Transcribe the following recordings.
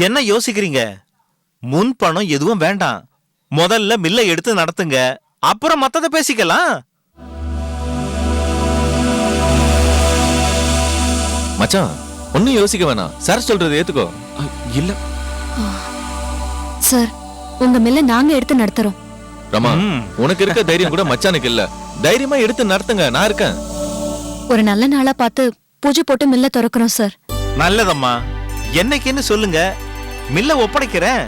என்ன யோசிக்கிறீங்க? முன் பணம் எதுவும் வேண்டாம். முதல்ல மில்லை எடுத்து நடத்துங்க, அப்புறம் மத்தத பேசிக்கலாம். மச்சான், ஒன்னும் யோசிக்க வேணாம். சார் சொல்றது ஏத்துக்கோ. இல்ல சார், உங்க மில்ல நாங்க எடுத்து நடத்துறோம். ரமா, உனக்கு இருக்க தைரியம் கூட மச்சானுக்கு இல்ல. தைரியமா எடுத்து நடத்துங்க, நான் இருக்கேன். ஒரு நல்ல நாளா பார்த்து பூஜை போட்டு மில்ல திறக்கிறோம் சார். நல்லதம்மா, என்னைக்குன்னு சொல்லுங்க, மில்ல ஒப்படைக்கிறேன்.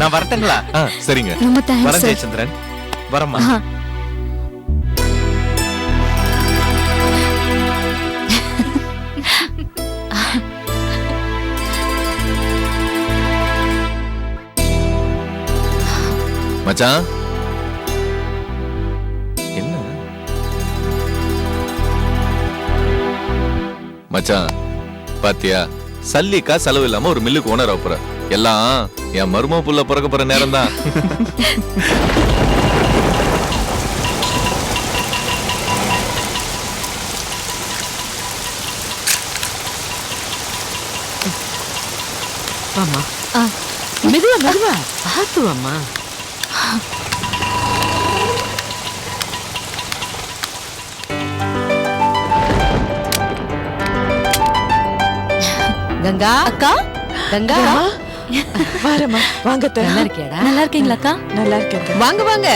நான் வரட்டுங்களா? சரிங்க. ரொம்ப தேங்க்ஸ் வரேன் சார். ஜெயச்சந்திரன், வரமா. மச்சான், என்ன மச்சான் பாத்தியா, சல்லிக்கா செலவு இல்லாம ஒரு மில்லுக்கு ஓனர் ஆகுற. எல்லாம் என் மருமக புள்ள பிறக்க போற நேரம் தான். ஆமா, மெதுவா மெதுவா பார்த்துவாமா. கங்கா அக்கா, கங்கா வாரமா வாங்க. நல்லா இருக்கியாடா? நல்லா இருக்கீங்களா அக்கா? நல்லா இருக்கேன். வாங்க வாங்க.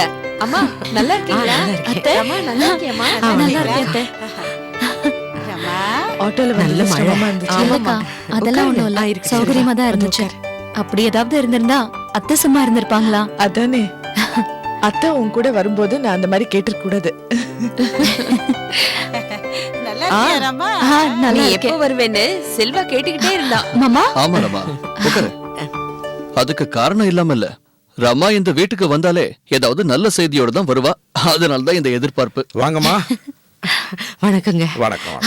அம்மா நல்லா இருக்கீங்களா? அத்தை, நல்லா இருக்கியம்மா? நல்லா இருக்கேன் அத்தை. ஆட்டோல நல்ல மழை. இல்லக்கா, அதெல்லாம் ஒண்ணும் இல்ல, சௌகரியமா தான் இருந்துச்சு. அப்படி ஏதாவது இருந்திருந்தா அத்தை சும்மா இருந்திருப்பாங்களா? அதானே, அத்தை உன் கூட வரும்போது நான் அந்த மாதிரி கேட்டிருக்க கூடாது. நீ எப்போ வருவேன்னு செல்வா கேட்டுக்கிட்டே இருந்தா. மாமா, ஆமா ரமா, உட்காரு. அதுக்கு காரணம் இல்லாம இல்ல. ரமா இந்த வீட்டுக்கு வந்தாலே ஏதாவது நல்ல செய்தியோட தான் வருவா. அதனாலதான் இந்த எதிர்பார்ப்பு. வாங்கம்மா. வணக்கங்க. வணக்கம்.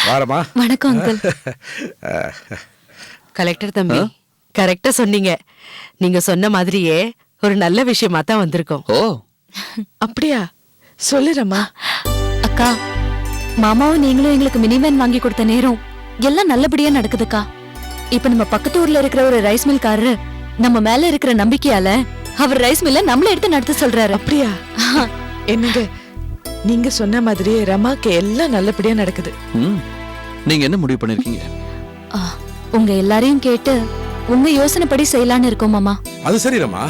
வாரமா. வணக்கம் அங்கிள். கலெக்டர் தம்பி, கரெக்டா சொன்னீங்க. நீங்க சொன்ன மாதிரியே ஒரு நல்ல விஷயமா தான் வந்திருக்கோம். ஓ, அப்படியா? சொல்லுறமா. அக்கா, மாமாவும் நீங்களும் எங்களுக்கு மினிவேன் வாங்கி கொடுத்த நேரம் எல்லாம் நல்லபடியா நடக்குதுக்கா. இப்ப நம்ம பக்கத்து ஊர்ல இருக்கிற ஒரு ரைஸ் மில்காரரு நம்ம மேல இருக்கிற நம்பிக்கையால அவர் ரைஸ் மில்ல நம்மள எடுத்து நடத்த சொல்றாரு. அப்படியா? என்னங்க, நீங்க சொன்ன மாதிரியே ரமாக்கு எல்லாம் நல்லபடியா நடக்குது. நீங்க என்ன முடிவு பண்ணிருக்கீங்க? உங்க எல்லாரையும் கேட்டு உங்க யோசனைப்படி செய்யலான்னு இருக்கோம் மாமா. அது சரி ரமா,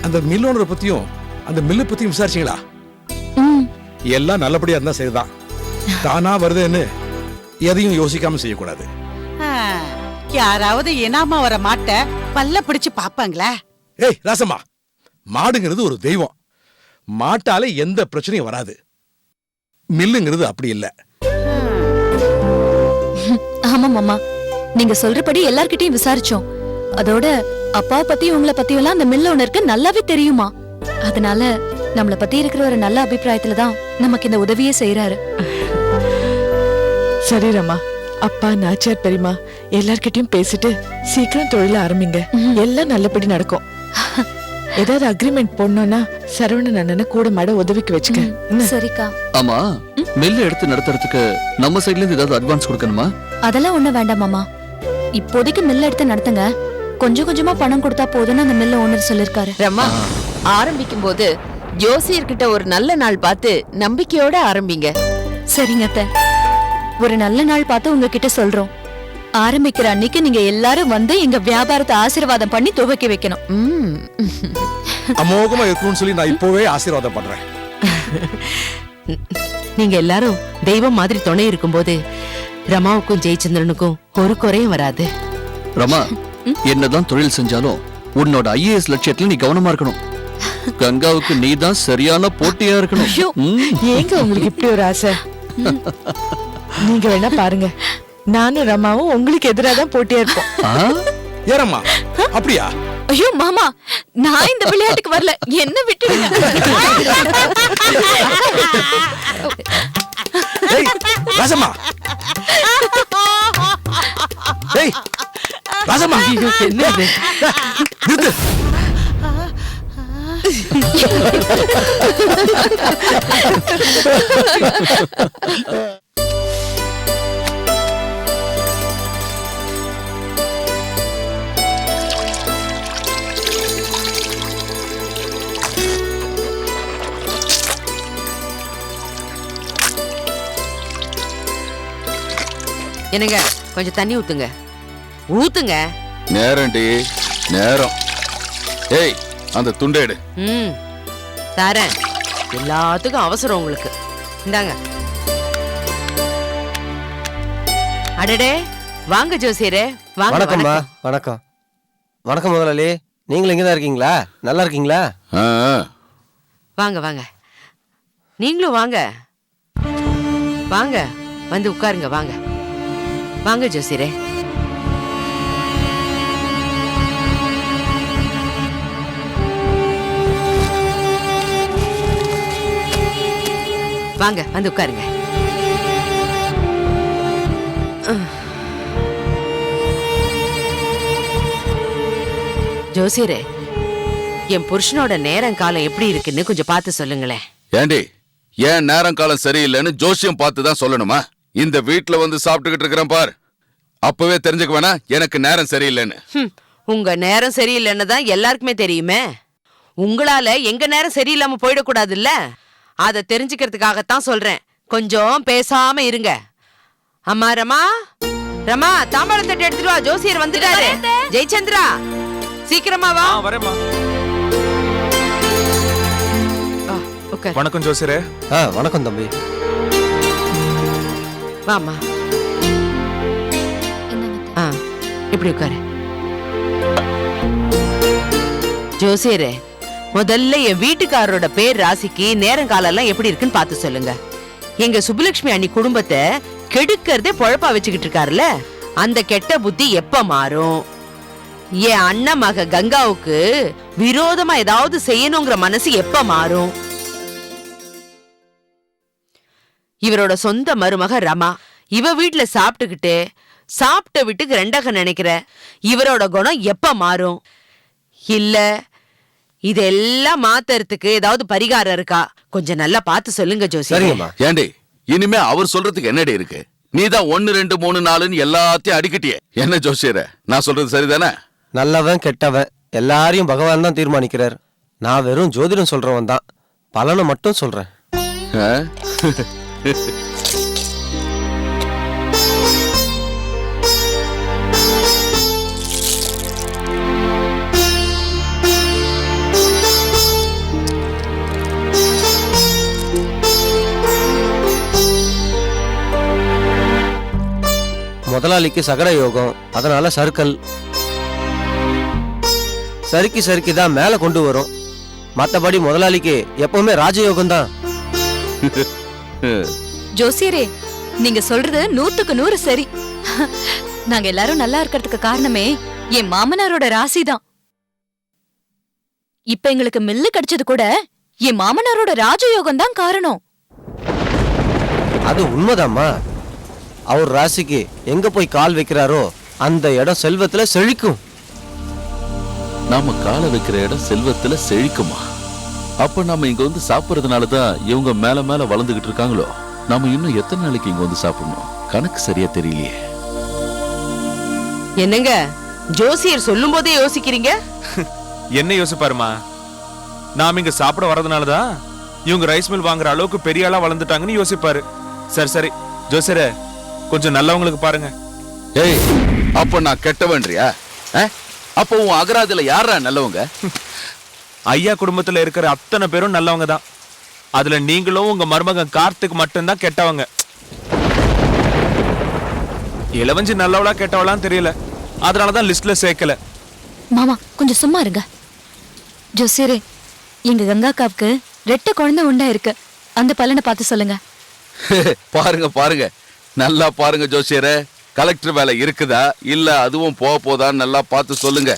அந்த மில் ஓனரை பத்தியும் அந்த மில்லை பத்தியும் விசாரிச்சீங்களா? எல்லாம் நல்லபடியா இருந்தா சரிதான். தானா வருதுன்னு எதையும் யோசிக்காம செய்யக்கூடாது. யாராவது இனாமா வர மாட்ட பல்ல பிடிச்சு பாப்பாங்களா? ஏய் ராசம்மா, மாடுங்கிறது ஒரு தெய்வம். மாட்டால எந்த பிரச்சனையும் வராது. மில்லுங்கிறது அப்படி இல்ல. ஆமா மாமா, நீங்க சொல்றபடி எல்லார்கிட்டயும் விசாரிச்சோம். அதோட அப்பா பத்தி உங்களை பத்தியும் எல்லாம் அந்த மில் ஓனருக்கு நல்லாவே தெரியுமா. அதனால நம்மள பத்தி இருக்கிற ஒரு நல்ல அபிப்பிராயத்துலதான் நமக்கு இந்த உதவியே செய்யறாரு. சரி ரமா, அப்பா, நாச்சியார், பெரியமா எல்லார்கிட்டயும் பேசிட்டு சீக்கிரம் தொழில ஆரம்பிங்க. எல்லாம் நல்லபடி நடக்கும். ஏதாவது அக்ரிமெண்ட் போடணும்னா சரவணன் அண்ணனை கூட மாட உதவிக்கு வச்சுக்க. சரிக்கா. ஆமா, மில்ல எடுத்து நடத்துறதுக்கு நம்ம சைடுல இருந்து ஏதாவது அட்வான்ஸ் கொடுக்கணுமா? அதெல்லாம் ஒண்ணும் வேண்டாம் மாமா. இப்போதைக்கு மில்ல எடுத்து நடத்துங்க, கொஞ்சம் கொஞ்சமா பணம் கொடுத்தா போதும்னு அந்த மில்ல ஓனர் சொல்லிருக்காரு. ரமா, ஆரம்பிக்கும் போது ஜோசியர்கிட்ட ஒரு நல்ல நாள் பார்த்து நம்பிக்கையோட ஆரம்பிங்க. சரிங்க அத்தை, ஒரு நல்ல நாள் பார்த்து உங்ககிட்ட சொல்றோம். ஆரம்பிக்கிற அன்னைக்கு நீங்க எல்லாரும் வந்து எங்க வியாபாரத்தை ஆசீர்வாதம் பண்ணி துவக்கி வைக்கணும். அமோகமா இருக்கும்னு சொல்லி நான் இப்போவே ஆசீர்வாதம் பண்றேன். நீங்க எல்லாரும் தெய்வம் மாதிரி துணை இருக்கும்போது ரமாவுக்கும் ஜெயச்சந்திரனுக்கும் ஒரு குறையும் வராது. ரமா, என்னதான் தொழில் செஞ்சாலும் உன்னோட ஐஏஎஸ் லட்சியத்துல நீ கவனமா இருக்கணும். கங்காவுக்கு நீ தான் சரியான போட்டியா இருக்கணும். ஏங்க உங்களுக்கு இப்படி ஒரு ஆசை? நீங்க வேணா பாருங்க, நானும் ரமாவும் உங்களுக்கு எதிராக தான் போட்டியா இருப்போம். ஏறம்மா, அப்படியா? ஐயோ மாமா, நான் இந்த விளையாட்டுக்கு வரல, என்ன விட்டுடுங்க. ராசம்மா, ராசம்மா, என்ன நிறுத்து. என்னங்க கொஞ்சம் தண்ணி ஊத்துங்க. ஊத்துங்க. நேரம்டி நேரம். ஏய் அந்த துண்டை எடு. தரேன். எல்லாத்துக்கும் அவசரம் உங்களுக்கு. இந்தாங்க. அடடே வாங்க ஜோசியரே வாங்க. வணக்கம்மா. வணக்கம். வணக்கம் முதலாளி. நீங்களும் இங்கே தான் இருக்கீங்களா? நல்லா இருக்கீங்களா? வாங்க வாங்க. நீங்களும் வாங்க வாங்க வந்து உட்காருங்க. வாங்க வாங்க ஜோசியரே. வாங்க வந்து உட்காருங்க. ஜோசியரே என் புருஷனோட நேரம் காலம் எப்படி இருக்குன்னு கொஞ்சம் பார்த்து சொல்லுங்களேன். ஏண்டி ஏன் நேரம் காலம் சரியில்லைன்னு ஜோசியம் பார்த்து தான் சொல்லணுமா? இந்த வீட்டுல வந்து சாப்பிட்டுக்கிட்டு இருக்கிறேன் பார், அப்பவே தெரிஞ்சுக்க வேணா எனக்கு நேரம் சரியில்லைன்னு. உங்க நேரம் சரியில்லைன்னு தான் எல்லாருக்குமே தெரியுமே. உங்களால எங்க நேரம் சரியில்லாம போயிடக்கூடாதுல்ல, அதை தெரிஞ்சுக்கிறதுக்காகத்தான் சொல்றேன். கொஞ்சம் பேசாம இருங்க. அம்மா ரமா, ரமா தாம்பாளம் தட்டு எடுத்துட்டு வா, ஜோசியர் வந்துட்டாரு. ஜெயச்சந்திரா சீக்கிரமா வா. வரேம்மா. உட்கார். வணக்கம் ஜோசியரே. வணக்கம் தம்பி. வாமா. இப்படி உட்காரு. ஜோசியரே முதல்ல என் வீட்டுக்காரரோட பேர் ராசிக்கு நேரம் காலம் எல்லாம் எப்படி இருக்குன்னு பார்த்து சொல்லுங்க. எங்க சுப்புலட்சுமி அண்ணி குடும்பத்தை கெடுக்கிறதே பொழப்பா வச்சுக்கிட்டு இருக்காருல்ல, அந்த கெட்ட புத்தி எப்ப மாறும்? என் அண்ணன் மக கங்காவுக்கு விரோதமா ஏதாவது செய்யணுங்கிற மனசு எப்ப மாறும்? இவரோட சொந்த மருமக ரமா இவ வீட்டுல சாப்பிட்டுக்கிட்டு சாப்பிட்ட வீட்டுக்கு ரெண்டக நினைக்கிற இவரோட குணம் எப்ப மாறும்? இல்ல இதெல்லாம் மாத்துறதுக்கு ஏதாவது பரிகாரம் இருக்கா? கொஞ்சம் நல்லா பார்த்து சொல்லுங்க ஜோசி. ஏண்டி இனிமே அவர் சொல்றதுக்கு என்னடி இருக்கு? நீதான் 1 2 3 4 எல்லாத்தையும் அடிக்கிட்டியே. என்ன ஜோசியர, நான் சொல்றது சரிதானே? நல்லவன் கெட்டவன் எல்லாரையும் பகவான் தான் தீர்மானிக்கிறார். நான் வெறும் ஜோதிடம் சொல்றவன் தான், பலனை மட்டும் சொல்றேன். முதலாளிக்கு சகட யோகம், அதனால சர்க்கல் சறுக்கி தான் மேல கொண்டு வரும். மத்தபடி முதலாளிக்கு எப்பவுமே ராஜயோகம் தான். ஜோசியரே நீங்க சொல்றது 100க்கு 100 சரி. நாங்க எல்லாரும் நல்லா இருக்கிறதுக்கு காரணமே என் மாமனாரோட ராசி தான். இப்ப எங்களுக்கு மில்லு கிடைச்சது கூட என் மாமனாரோட ராஜயோகம் தான் காரணம். அது உண்மைதாம்மா. அவர் ராசிக்கு எங்க போய் கால் வைக்கிறாரோ அந்த இடம் செல்வத்துல செழிக்கும். நாம கால வைக்கிற இடம் செல்வத்துல செழிக்குமா? அப்ப நாம இங்க வந்து சாப்பிடறதுனாலதான் இவங்க மேல மேல வளர்ந்துகிட்டு இருக்காங்களோ? நாம இன்னும் எத்தனை நாளைக்கு இங்க வந்து சாப்பிடணும்? கணக்கு சரியா தெரியலையே. என்னங்க ஜோசியர் சொல்லும் போதே யோசிக்கிறீங்க? என்ன யோசிப்பாருமா? நாம இங்க சாப்பிட வரதுனாலதான் இவங்க ரைஸ் மில் வாங்குற அளவுக்கு பெரிய ஆளா வளர்ந்துட்டாங்கன்னு யோசிப்பாரு. சரி சரி ஜோசியரே, கொஞ்சம் நல்லவங்களுக்கு பாருங்க. ஏய் அப்ப நான் கெட்டவன்றியா? அப்போ உன் அகராதில யாரா நல்லவங்க? ஐயா குடும்பத்துல இருக்கிற அத்தனை பேரும் நல்லவங்க தான். அதுல நீங்களும் உங்க மருமகன் கார்த்திக் மட்டும்தான் கெட்டவங்க. இளவஞ்சி நல்லவளா கெட்டவளான்னு தெரியல, அதனாலதான் லிஸ்ட்ல சேர்க்கல. மாமா கொஞ்சம் சும்மா இருங்க. ஜோசியரே எங்க கங்காக்காவுக்கு 2 குழந்தை உண்டா இருக்கு, அந்த பலனை பார்த்து சொல்லுங்க. பாருங்க பாருங்க, நல்லா பாருங்க ஜோசியரே. கலெக்டர் வேலை இருக்குதா இல்ல அதுவும் போதான்னு நல்லா பார்த்து சொல்லுங்க.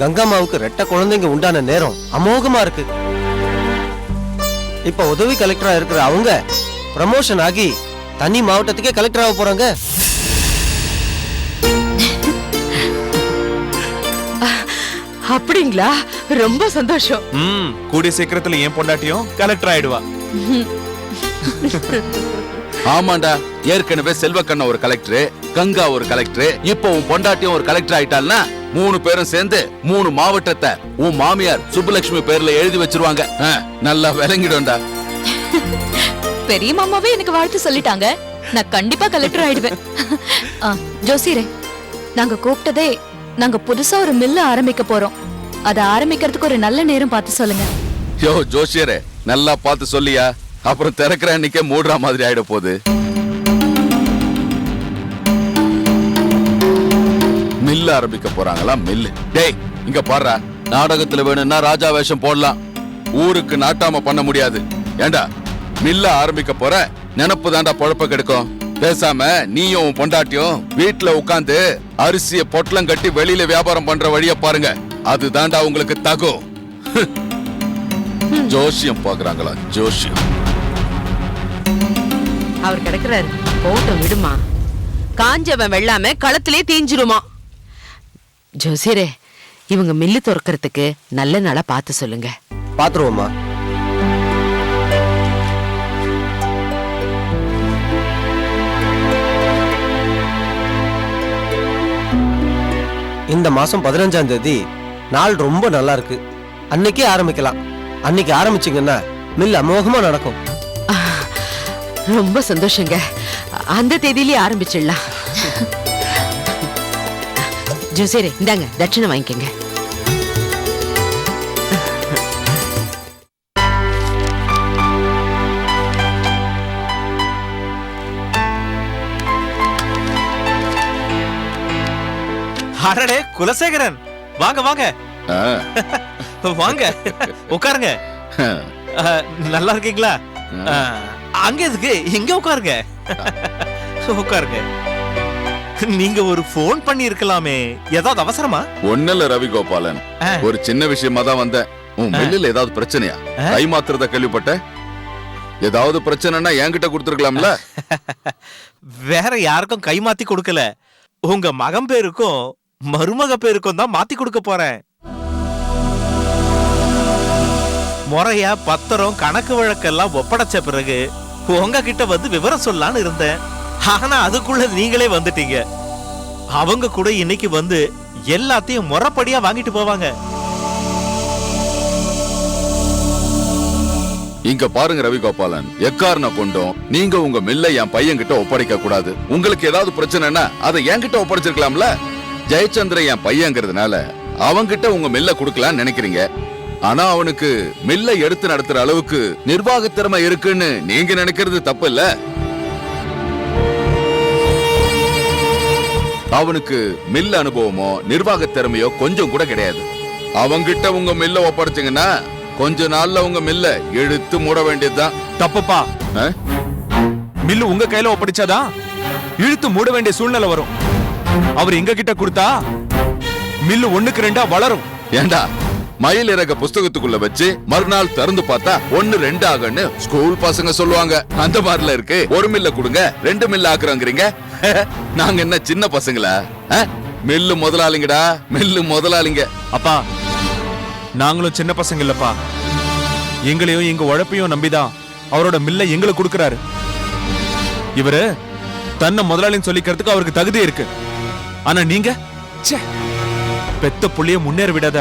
கங்காமாவுக்கு 2 குழந்தைங்க உண்டான நேரம் அமோகமா இருக்கு. இப்ப உதவி கலெக்டரா இருக்கிற அவங்க ப்ரமோஷன் ஆகி தனி மாவட்டத்துக்கே கலெக்டர் ஆக போறாங்க. அப்படிங்களா? ரொம்ப சந்தோஷம். கூடிய சீக்கிரத்துல என் பொண்டாட்டியும் கலெக்டர் ஆயிடுவா. ஆமாண்டா, ஏற்கனவே செல்வக்கண்ண ஒரு கலெக்டர், கங்கா ஒரு கலெக்டர், இப்போ உன் பொண்டாட்டியும் ஒரு கலெக்டர் ஆயிட்டாள்னா 3 பேரும் சேர்ந்து 3 மாவட்டத்தை உன் மாமியார் சுப்புலட்சுமி பேர்ல எழுதி வச்சிருவாங்க. நல்லா விளங்கிடும்டா. பெரிய மாமாவே எனக்கு வாழ்த்து சொல்லிட்டாங்க. நான் கண்டிப்பா கலெக்டர் ஆயிடுவேன். ஜோசியரே, நாங்க கூப்பிட்டதே நாங்க புதுசா ஒரு மில்ல ஆரம்பிக்க போறோம். அதை ஆரம்பிக்கிறதுக்கு ஒரு நல்ல நேரம் பார்த்து சொல்லுங்க. யோ ஜோசியரே, நல்லா பார்த்து சொல்லியா, அப்புறம் திறக்கிற அன்னைக்கே மூடுற மாதிரி ஆயிட போகுது. மில்ல ஆரம்பிக்க போறாங்களா? மில்லு. டேய் இங்க பாருடா, நாடகத்துல வேணும்னா ராஜா வேஷம் போடலாம், ஊருக்கு நாட்டாம பண்ண முடியாது. ஏண்டா மில்ல ஆரம்பிக்க போற நினப்பு தாண்டா பொழப்ப கெடுக்கும். பேசாம நீயும் உன் பொண்டாட்டியும் வீட்டுல உட்காந்து அரிசிய பொட்டலம் கட்டி வெளியில வியாபாரம் பண்ற வழிய பாருங்க. அது தாண்டா உங்களுக்கு தகும். ஜோசியம் பாக்குறாங்களா? ஜோசியம். அவர் கிடக்குறாரு, போட்டம் விடுமா. காஞ்சவன் வெள்ளாம களத்திலே தீஞ்சிருமா. ஜோசியரே, இவங்க மில்லு திறக்கிறதுக்கு நல்ல நாளா பார்த்து சொல்லுங்க. பாத்துருவோமா? இந்த மாசம் 15ஆம் தேதி நாள் ரொம்ப நல்லா இருக்கு. அன்னைக்கே ஆரம்பிக்கலாம். அன்னைக்கு ஆரம்பிச்சீங்கன்னா மில் அமோகமா நடக்கும். ரொம்ப சந்தோஷங்க. அந்த தேதியிலே ஆரம்பிச்சிடலாம். ஜோசியரே, இந்தாங்க தட்சணை வாங்கிக்கங்க. அடடே குலசேகரன், வாங்க வாங்க வாங்க, உட்காருங்க. நல்லா இருக்கீங்களா? அங்க எதுக்கு, இங்க உட்காருங்க. உட்காருங்க. நீங்க ஒரு போன் பண்ணி இருக்கலாமே, ஏதாவது அவசரமா? ஒண்ணுல ரவி கோபாலன், ஒரு சின்ன விஷயமா தான் வந்தேன். உன் மில்லுல ஏதாவது பிரச்சனையா? கை மாத்துறத கேள்விப்பட்ட. ஏதாவது பிரச்சனைனா என்கிட்ட கொடுத்துருக்கலாம்ல. வேற யாருக்கும் கை மாத்தி கொடுக்கல, உங்க மகன் பேருக்கும் மருமக பேருக்கும் தான் மாத்தி கொடுக்க போறேன். முறையா பத்திரம் கணக்கு வழக்கெல்லாம் ஒப்படைச்ச பிறகு உங்ககிட்ட வந்து விவரம் சொல்லலான்னு இருந்தேன். ஆனா அதுக்குள்ள நீங்களே வந்துட்டீங்க. அவங்க கூட இன்னைக்கு வந்து எல்லாத்தையும் முறைப்படியா வாங்கிட்டு போவாங்க. இங்க பாருங்க ரவி கோபாலன், எக்காரணம் கொண்டும் நீங்க உங்க மில்லை என் பையன் கிட்ட ஒப்படைக்க கூடாது. உங்களுக்கு ஏதாவது பிரச்சனைனா அதை என்கிட்ட ஒப்படைச்சிருக்கலாம்ல. ஜெயச்சந்திர என் பையங்கிறதுனால அவன்கிட்ட உங்க மில்ல கொடுக்கலாம்னு நினைக்கிறீங்க. ஆனா அவனுக்கு மில்லை எடுத்து நடத்துற அளவுக்கு நிர்வாக திறமை இருக்குன்னு நீங்க நினைக்கிறது தப்பு இல்ல. அவனுக்கு மில்ல அனுபவமோ நிர்வாக திறமையோ கொஞ்சம் கூட கிடையாது. அவன்கிட்ட உங்க மில்ல ஒப்படைச்சிங்கன்னா கொஞ்ச நாள்ல உங்க மில்ல எடுத்து மூட வேண்டியதுதான். தப்புப்பா. மில்லு உங்க கையில ஒப்படைச்சாதான் இழுத்து மூட வேண்டிய சூழ்நிலை வரும். அவர் எங்க கிட்ட கொடுத்தா மில்லு 1க்கு 2 வளரும். ஏண்டா மயில் இறக புஸ்தகத்துக்குள்ள வச்சு மறுநாள் திறந்து பார்த்தா 1 2 ஆகுன்னு ஸ்கூல் பசங்க சொல்லுவாங்க. அந்த மாதிரில இருக்கு. ஒரு மில்ல கொடுங்க 2 மில்ல ஆக்குறோங்கிறீங்க. நாங்க என்ன சின்ன பசங்களா? மில்லு முதலாளிங்கடா, மில்லு முதலாளிங்க. அப்பா, நாங்களும் சின்ன பசங்க இல்லப்பா. எங்களையும் எங்க உழைப்பையும் நம்பிதான் அவரோட மில்ல எங்களுக்கு கொடுக்கறாரு. இவரு தன்னை முதலாளின்னு சொல்லிக்கிறதுக்கு அவருக்கு தகுதி இருக்கு. ஆனா நீங்க பெத்த புள்ளிய முன்னேற விடாத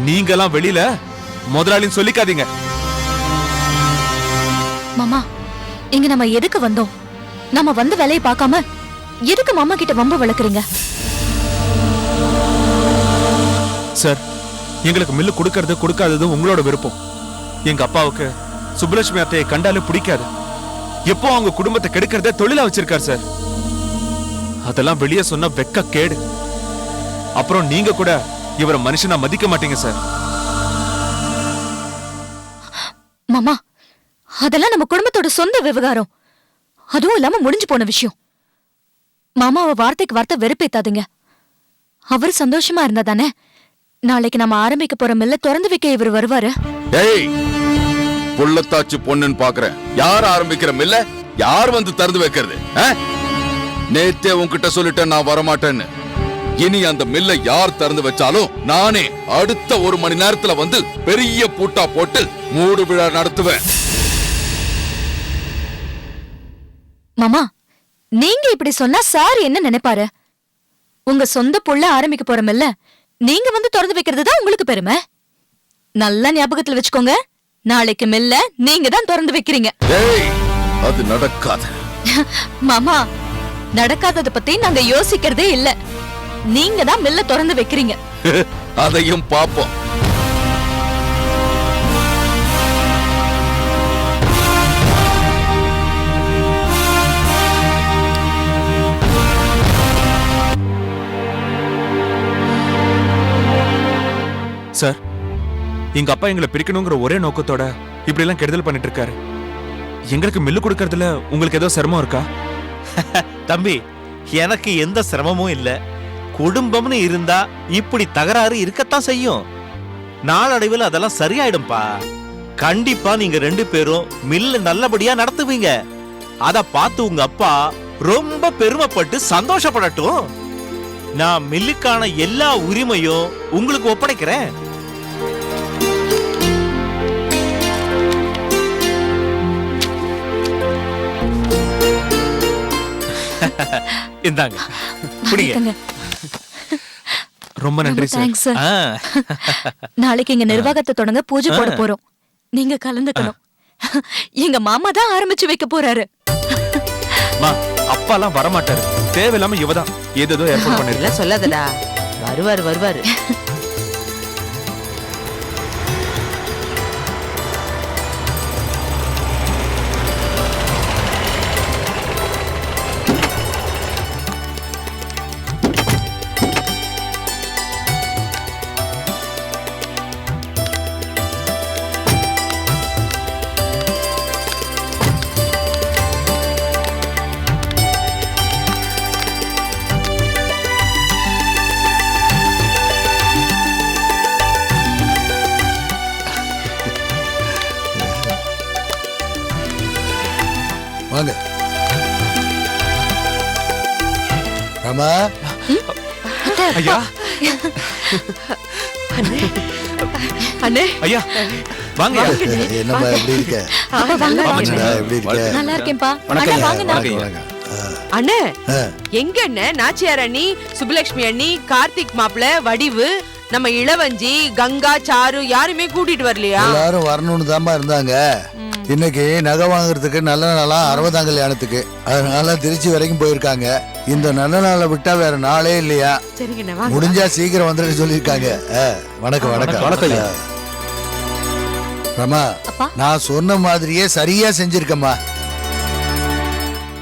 நீங்கெல்லாம் வெளியில முதலாளின்னு சொல்லிக்காதீங்க. மாமா, இங்க நம்ம எதுக்கு வந்தோம்? நம்ம வந்து வேலையை பார்க்காம எதுக்கு மாமா கிட்ட வம்பு வளர்க்குறீங்க? சார், எங்களுக்கு மில்லு கொடுக்கறது கொடுக்காதது உங்களோட விருப்பம். எங்க அப்பாவுக்கு சுப்புலட்சுமி அத்தையை கண்டாலே பிடிக்காது. எப்போ அவங்க குடும்பத்தை கெடுக்கிறத தொழிலா வச்சிருக்காரு சார். அதெல்லாம் வெளியே சொன்ன வெக்க கேடு. அப்புறம் நீங்க கூட இவரை மனுஷனா மதிக்க மாட்டீங்க சார். மாமா, அதெல்லாம் நம்ம குடும்பத்தோட சொந்த விவகாரம். அதுவும் இல்லாம முடிஞ்சு போன விஷயம். மாமாவை வார்த்தைக்கு வார்த்தை வெறுப்பேத்தாதீங்க. அவர் சந்தோஷமா இருந்தா தானே நாளைக்கு நம்ம ஆரம்பிக்க போற மில்ல திறந்து வைக்க இவர் வருவாரு. ஏய், புள்ளத்தாச்சு பொண்ணுன்னு பாக்குறேன். யார் ஆரம்பிக்கிற மில்ல யார் வந்து திறந்து வைக்கிறது? நேத்தே உன்கிட்ட சொல்லிட்டேன் நான் வரமாட்டேன்னு. இனி அந்த மில்ல யார் திறந்து வச்சாலும் நானே அடுத்த 1 மணி நேரத்துல வந்து பெரிய பூட்டா போட்டு மூடு விழா நடத்துவேன். மாமா நீங்க இப்படி சொன்னா சார் என்ன நினைப்பாரு? உங்க சொந்த புள்ள ஆரம்பிக்க போறமில்ல, நீங்க வந்து திறந்து வைக்கிறது தான் உங்களுக்கு பெருமை. நல்லா ஞாபகத்துல வச்சுக்கோங்க, நாளைக்கு மெல்ல நீங்க தான் திறந்து வைக்கிறீங்க. டேய், அது நடக்காது. மாமா நடக்காதத பத்தி நாங்க யோசிக்கிறதே இல்ல, நீங்க தான் மெல்ல திறந்து வைக்கிறீங்க. அதையும் பாப்போம். சார், எங்க அப்பா எங்களை பிரிக்கணுங்கிற ஒரே நோக்கத்தோட இப்படி எல்லாம் கெடுதல் பண்ணிட்டு இருக்காரு. எங்களுக்கு மில்லு கொடுக்கறதுல உங்களுக்கு ஏதோ சிரமம் இருக்கா? தம்பி, எனக்கு எந்த சிரமமும் இல்ல. குடும்பம்னு இருந்தா இப்படி தகராறு இருக்கத்தான் செய்யும். நாளடைவில் அதெல்லாம் சரியாயிடும்பா. கண்டிப்பா நீங்க 2 பேரும் மில்லு நல்லபடியா நடத்துவீங்க. அத பார்த்து உங்க அப்பா ரொம்ப பெருமைப்பட்டு சந்தோஷப்படட்டும். நான் மில்லுக்கான எல்லா உரிமையும் உங்களுக்கு ஒப்படைக்கிறேன். இந்தாங்க, பிடிங்க. ரொம்ப நன்றி சார். Thanks sir. நாளைக்கு எங்க நிர்வாகத்தை தொடங்க பூஜை போட போறோம், நீங்க கலந்துக்கணும். எங்க மாமா தான் ஆரம்பிச்சு வைக்க போறாரு. அப்பாலாம் வரமாட்டாரு, தேவையில்லாம இவதான் ஏதோ ஏற்பாடு பண்ணிருக்கா. சொல்லாதடா, வருவாரு. வாங்க ராமா. ஐயா, அண்ணே, ஐயா வாங்க. என்னம்மா எப்படி இருக்க? எப்படி இருக்க? நல்லா இருக்கேன்பா. அண்ணா வாங்கண்ணா. அண்ணே, எங்க அண்ணே நாச்சியார் அண்ணி, சுப்புலட்சுமி அண்ணி, கார்த்திக் மாப்பிள்ள, வடிவு, நம்ம இளவஞ்சி, கங்கா, சாரு யாருமே கூட்டிட்டு வரலையா? எல்லாரும் வரணும்னு தாமா இருந்தாங்க. இன்னைக்கு நகை வாங்குறதுக்கு நல்ல நாளா 60ஆம் கல்யாணத்துக்கு, அதனால திருச்சி வரைக்கும் போயிருக்காங்க. இந்த நல்ல நாளை விட்டா வேற நாளே இல்லையா. முடிஞ்சா சீக்கிரம் வந்துட்டு சொல்லியிருக்காங்க. வணக்கம் வணக்கம் வணக்கம். ரமா, நான் சொன்ன மாதிரியே சரியா செஞ்சிருக்கம்மா.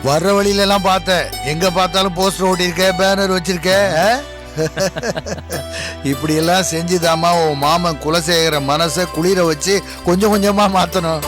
வர்ற வழியில எல்லாம் பார்த்தேன், எங்க பார்த்தாலும் போஸ்டர் ஓட்டிருக்க, பேனர் வச்சிருக்க. இப்படி எல்லாம் செஞ்சுதாமா உன் மாமன் குலசேகர மனசை குளிர வச்சு கொஞ்சம் கொஞ்சமா மாத்தணும்.